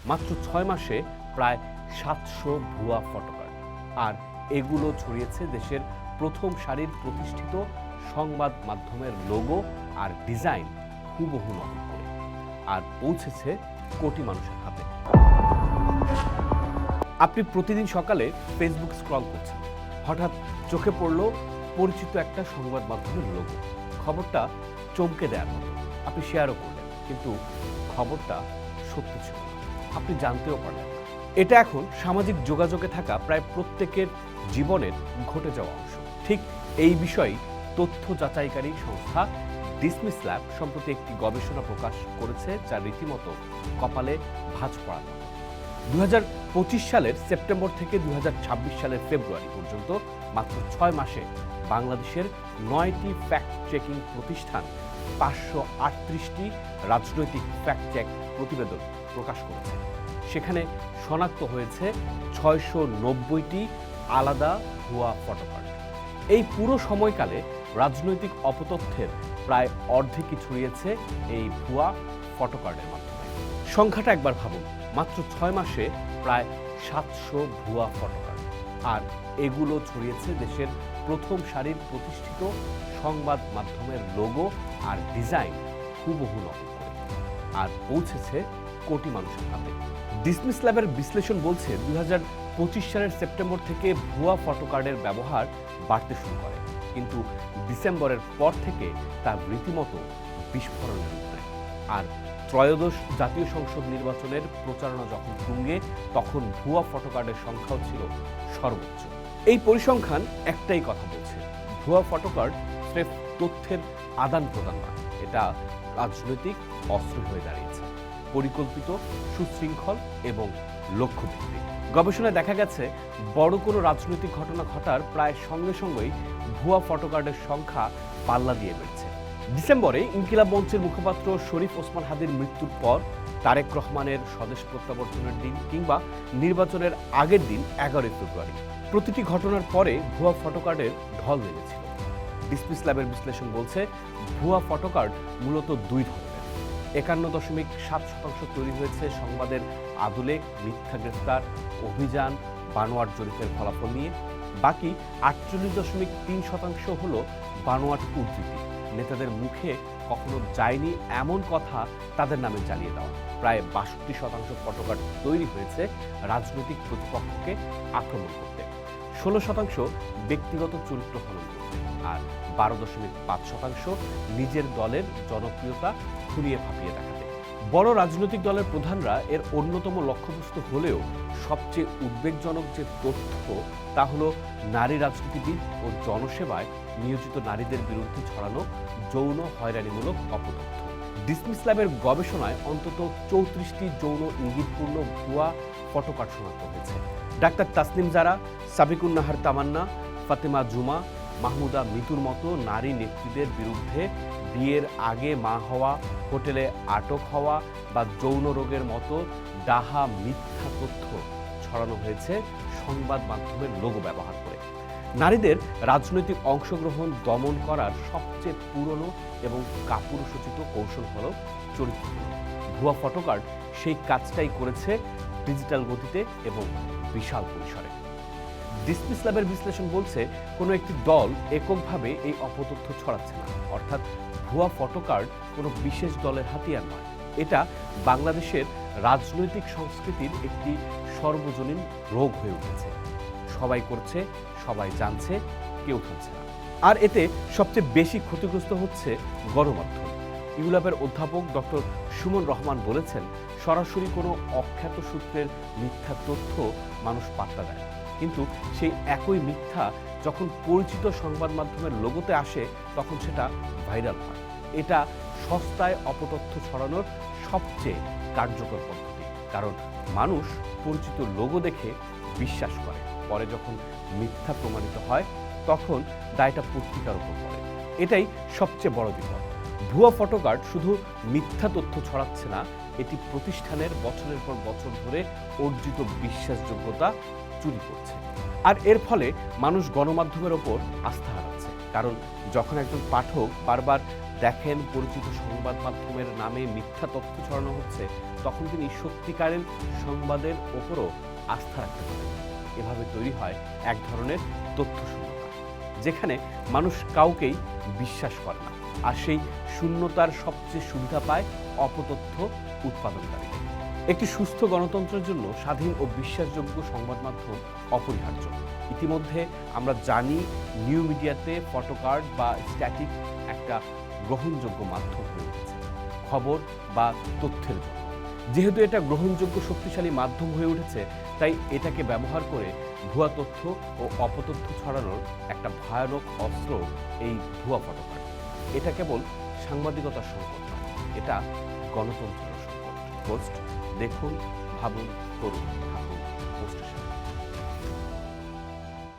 মাত্র 6 মাসে প্রায় 700 ভুয়া ফটোকার্ড, আর এগুলো ছড়িয়েছে দেশের প্রথম সারির প্রতিষ্ঠিত সংবাদ মাধ্যমের লোগো আর ডিজাইন হুবহু নকল করে, আর পৌঁছেছে কোটি মানুষের হাতে। আপনি প্রতিদিন সকালে ফেসবুক স্ক্রল করছেন, হঠাৎ চোখে পড়ল পরিচিত একটা সংবাদ মাধ্যমের লোগো। খবরটা চমকে দেওয়ার মতো, আপনি শেয়ারও করলেন, কিন্তু খবরটা সত্য ছিল না, আপনি জানতেও পারলেন না। এটা এখন সামাজিক যোগাযোগে থাকা প্রায় প্রত্যেকের জীবনের ঘটে যাওয়া অংশ। ঠিক এই বিষয়ে তথ্য যাচাইকারী সংস্থা ডিসমিস ল্যাব সম্প্রতি একটি গবেষণা প্রকাশ করেছে, যা রীতিমতো কপালে ভাঁজ পড়ার মতো। 2025 সালের সেপ্টেম্বর থেকে 2026 সালের ফেব্রুয়ারি পর্যন্ত মাত্র 6 মাসে বাংলাদেশের 9টি ফ্যাক্ট চেকিং প্রতিষ্ঠান 538টি রাজনৈতিক ফ্যাক্ট চেক প্রতিবেদন প্রকাশ করেছে। সেখানে শনাক্ত হয়েছে 690টি আলাদা ভুয়া ফটোকার্ড। এই পুরো সময়কালে রাজনৈতিক অপতথ্যের প্রায় অর্ধেকই ছড়িয়েছে এই ভুয়া ফটোকার্ডের মাধ্যমে। সংখ্যাটা একবার ভাবুন, মাত্র 6 মাসে প্রায় 700 ভুয়া ফটোকার্ড, আর এগুলো ছড়িয়েছে দেশের প্রথম সারির প্রতিষ্ঠিত সংবাদ মাধ্যমের লোগো আর ডিজাইন হুবহু নকল করে, আর পৌঁছেছে কোটি মানুষের হাতে। ডিসমিস ল্যাবের বিশ্লেষণ বলছে 2025 সালের সেপ্টেম্বর থেকে ভুয়া ফটোকার্ডের ব্যবহার বাড়তে শুরু করে, কিন্তু ডিসেম্বরের পর থেকে তার রীতিমতো বিস্ফোরণের রূপ নেয়। আর ত্রয়োদশ জাতীয় সংসদ নির্বাচনের প্রচারণা যখন তুঙ্গে, তখন ভুয়া ফটোকার্ডের সংখ্যাও ছিল সর্বোচ্চ। এই পরিসংখ্যান একটাই কথা বলছে, ভুয়া ফটোকার্ড স্রেফ তথ্যের আদান প্রদান নয়, এটা রাজনৈতিক অস্ত্র হয়ে দাঁড়িয়েছে, পরিকল্পিত, সুশৃঙ্খল এবং লক্ষ্যভিত্তিক। গবেষণায় দেখা গেছে বড় কোনো রাজনৈতিক ঘটনা ঘটার প্রায় সঙ্গে সঙ্গেই ভুয়া ফটোকার্ডের সংখ্যা পাল্লা দিয়ে বেড়েছে। ডিসেম্বরে ইনকিলাব মঞ্চের মুখপাত্র শরীফ ওসমান হাদির মৃত্যুর পর, তারেক রহমানের স্বদেশ প্রত্যাবর্তনের দিন, কিংবা নির্বাচনের আগের দিন 11 ফেব্রুয়ারি, প্রতিটি ঘটনার পরে ভুয়া ফটোকার্ডের ঢল নেমেছিল। ডিসমিস ল্যাবের বিশ্লেষণ বলছে ভুয়া ফটোকার্ড মূলত দুই ধরনের। 51.7% তৈরি হয়েছে সংবাদের আদলে, মিথ্যা গ্রেফতার, অভিযান, বানোয়াট জরিপের ফলাফল নিয়ে। বাকি 48.3% হলো বানোয়াট উদ্ধৃতি, নেতাদের মুখে কখনো যায়নি এমন কথা তাদের নামে চালিয়ে দেওয়া। প্রায় 62% ফটোকার্ড তৈরি হয়েছে রাজনৈতিক প্রতিপক্ষকে আক্রমণ করতে, 16% ব্যক্তিগত চরিত্র হনন করতে, আর 12.5% নিজের দলের জনপ্রিয়তা খুঁড়িয়ে ফাঁপিয়ে দেখাতে। বড় রাজনৈতিক দলের প্রধানরা এর অন্যতম লক্ষ্যবস্তু হলেও সবচেয়ে উদ্বেগজনক যে তথ্য, তা হলো নারী রাজনীতিবিদ ও জনসেবায় নিয়োজিত নারীদের বিরুদ্ধে ছড়ানো যৌন হয়রানিমূলক অপতথ্য। ডিসমিস ল্যাবের গবেষণায় অন্তত 34টি যৌন ইঙ্গিতপূর্ণ ভুয়া ফটোকার্ড শনাক্ত হয়েছে। ডাক্তার তাসনিম জারা, সাবিকুন নাহার তামান্না, ফাতেমা জুমা, মাহমুদা মিতুর মতো নারী নেত্রীদের বিরুদ্ধে বিয়ের আগে মা হওয়া, হোটেলে আটক হওয়া বা যৌন রোগের মতো ডাহা মিথ্যা তথ্য ছড়ানো হয়েছে সংবাদ মাধ্যমের লোগো ব্যবহার করে। নারীদের রাজনৈতিক অংশগ্রহণ দমন করার সবচেয়ে পুরনো এবং কাপুরুষোচিত কৌশল হল চরিত্রহীন। ভুয়া ফটোকার্ড সেই কাজটাই করেছে ডিজিটাল গতিতে এবং বিশাল পরিসরে। ডিসমিস ল্যাবের বিশ্লেষণ বলছে কোনো একটি দল এককভাবে এই অপতথ্য ছড়াচ্ছে না, অর্থাৎ ভুয়া ফটোকার্ড কোনো বিশেষ দলের হাতিয়ার নয়। এটা বাংলাদেশের রাজনৈতিক সংস্কৃতির একটি সর্বজনীন রোগ হয়ে উঠেছে। সবাই করছে, সবাই জানছে, কেউ থামছে না। আর এতে সবচেয়ে বেশি ক্ষতিগ্রস্ত হচ্ছে গণমাধ্যম। ইউল্যাবের অধ্যাপক ডক্টর সুমন রহমান বলেছেন, সরাসরি কোনো অখ্যাত সূত্রের মিথ্যা তথ্য মানুষ পাত্তা দেয়, কিন্তু সেই একই মিথ্যা যখন পরিচিত সংবাদ মাধ্যমের লোগোতে আসে, তখন সেটা ভাইরাল হয়। এটা সস্তায় অপতথ্য ছড়ানোর সবচেয়ে কার্যকর পদ্ধতি, কারণ মানুষ পরিচিত লোগো দেখে বিশ্বাস করে, পরে যখন মিথ্যা প্রমাণিত হয় তখন দায়টা পত্রিকার উপর পড়ে। এটাই সবচেয়ে বড় বিপদ। ভুয়া ফটোকার্ড শুধু মিথ্যা তথ্য ছড়াচ্ছে না, এটি প্রতিষ্ঠানের বছরের পর বছর ধরে অর্জিত বিশ্বাসযোগ্যতা চুরি করছে। আর এর ফলে মানুষ গণমাধ্যমের ওপর আস্থা হারাচ্ছে, কারণ যখন একজন পাঠক বারবার দেখেন পরিচিত সংবাদ মাধ্যমের নামে মিথ্যা তথ্য ছড়ানো হচ্ছে, তখন তিনি সত্যিকারের সংবাদের ওপরও আস্থা রাখতে পারেন। এভাবে তৈরি হয় এক ধরনের তথ্য শূন্যতা, যেখানে মানুষ কাউকেই বিশ্বাস করে না, আর সেই শূন্যতার সবচেয়ে সুবিধা পায় অপতথ্য উৎপাদনকারী। একটি সুস্থ গণতন্ত্রের জন্য স্বাধীন ও বিশ্বাসযোগ্য সংবাদ মাধ্যম অপরিহার্য। ইতিমধ্যে আমরা জানি নিউ মিডিয়াতে ফটোকার্ড বা স্ট্যাটিক একটা গ্রহণযোগ্য মাধ্যম হয়ে উঠেছে খবর বা তথ্যের জন্য। যেহেতু এটা গ্রহণযোগ্য শক্তিশালী মাধ্যম হয়ে উঠেছে, তাই এটাকে ব্যবহার করে ভুয়া তথ্য ও অপতথ্য ছড়ানোর একটা ভয়ানক অস্ত্র এই ভুয়া ফটোকার্ড। এটা কেবল সাংবাদিকতার সংকট নয়, এটা গণতন্ত্রের সংকট। পোস্ট দেখুন, ভাবুন, করুন, থাকুন।